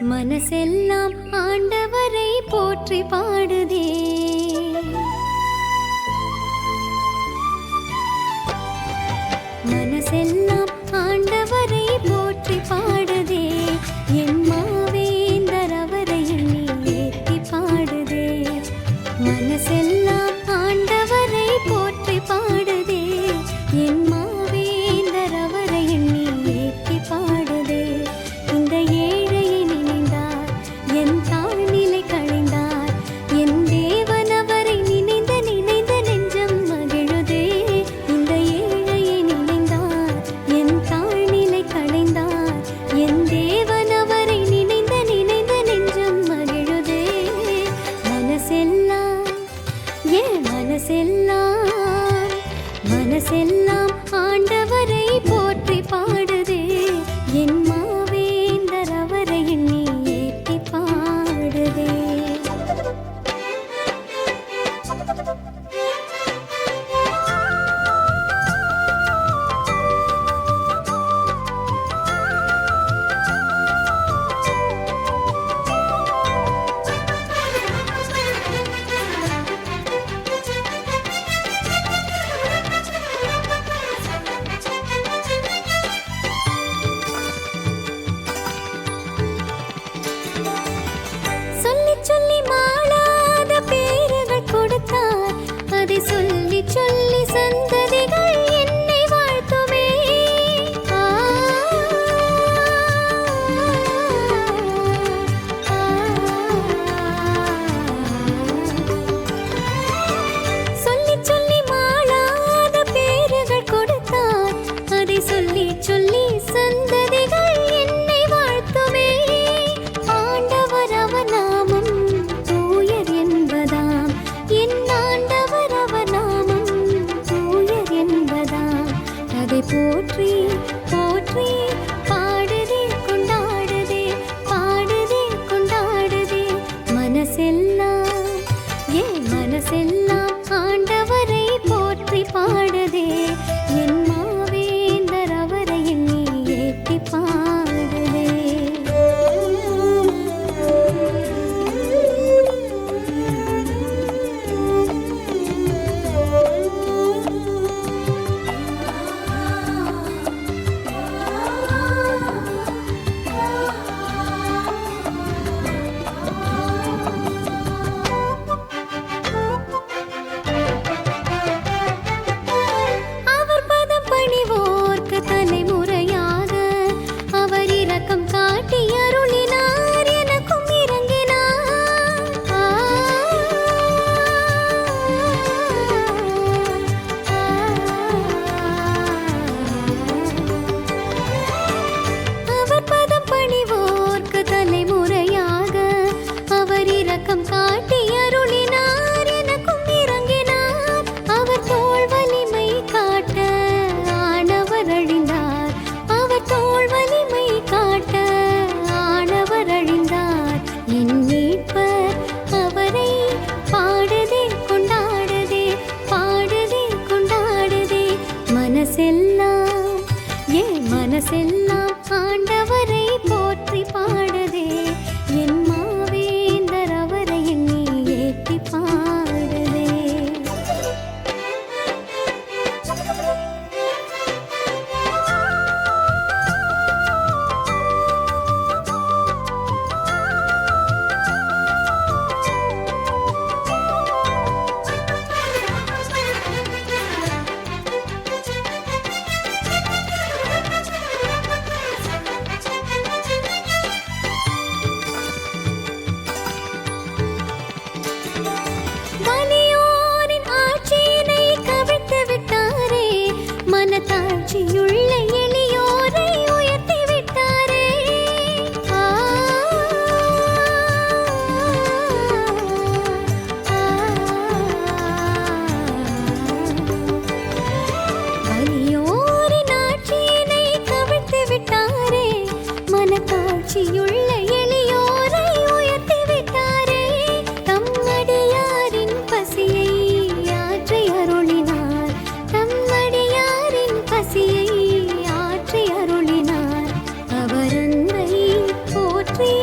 மனசெல்லாம் ஆண்டவரை போற்றி பாடுதே. மனசெல்லாம் ஆண்டவரை போற்றி பாடுதே. என் மாவேந்தர் அவரை எண்ணி ஏத்தி பாடுதே. மனசெல்லாம் ஆண்டவரை போற்றி பாடுதே. என் மாவேந்தர் அவரை எண்ணி ஏத்தி பாடுதே. இந்த ஏழையை நினைந்தார், என் தாழ்நிலை களைந்தார். என் தேவன் அவரை நினைந்து நினைந்து நெஞ்சம் மகிழுதே. இந்த ஏழையை நினைந்தார், என் தாழ்நிலை களைந்தார். என் தேவன் அவரை நினைந்து நினைந்து நெஞ்சம் மகிழுதே. மனசெல்லாம் மனசெல்லாம் ஆண்டவரை போற்றி பாடுதே. என் மாவேந்தர் அவரை எண்ணி ஏத்தி பாடுதே. சொல்லி மாளாத பேறுகள் கொடுத்தார். அதை சொல்லி சொல்லி சந்ததிகள் என்னை வாழ்த்துமே. சொல்லி சொல்லி மாளாத பேறுகள் கொடுத்தார். அதை சொல்லி சொல்லி சந்ததிகள் என்னை வாழ்த்துமே. ஆண்டவர் அவர் நாமம் தூயர் என்பதாம். என் ஆண்டவர் அவர் நாமம் தூயர் என்பதாம். அதை போற்றி போற்றி பாடுதே கொண்டாடுதே, பாடுதே கொண்டாடுதே. மனசெல்லாம் ஆண்டவரை போற்றி பாடுதே. என் மாவேந்தர் அவரை எண்ணி ஏத்தி பாடுதே. அவர் பதம் பணிவோர்க்கு தலைமுறையாக அவர் இரக்கம் காட்டி அருளினார். எனக்கும் இறங்கினார். அவர் பதம் பணிவோர்க்கு தலைமுறையாக அவர் இரக்கம் காட்டி அருளினார். எனக்கும் இறங்கினார். அவர் தோள் வலிமை காட்ட ஆனவர் அழிந்தார். அவர் தோள் வலிமை காட்ட ஆனவர் அழிந்தார். என் மீட்பர் அவரை பாடுதே கொண்டாடுதே, பாடுதே கொண்டாடுதே. மனசெல்லாம் ஆண்டவரை போற்றி பாடுதே. என் மாவேந்தர் அவரை எண்ணி ஏத்தி பாடுதே. வலியோரின் ஆட்சியினை கவிழ்த்து விட்டாரே. மனத்தாட்சியுள்ள எளியோரை உயர்த்தி விட்டாரே. வலியோரின் ஆட்சியினை கவிழ்த்து விட்டாரே. மனத்தாட்சியுள்ள எளியோரை உயர்த்தி விட்டாரே. தம்மடியாரின் பசியை ஆற்றி அருளினார். தம்மடியாரின் பசியை ஆற்றி அருளினார். அவர் அன்பை போற்றி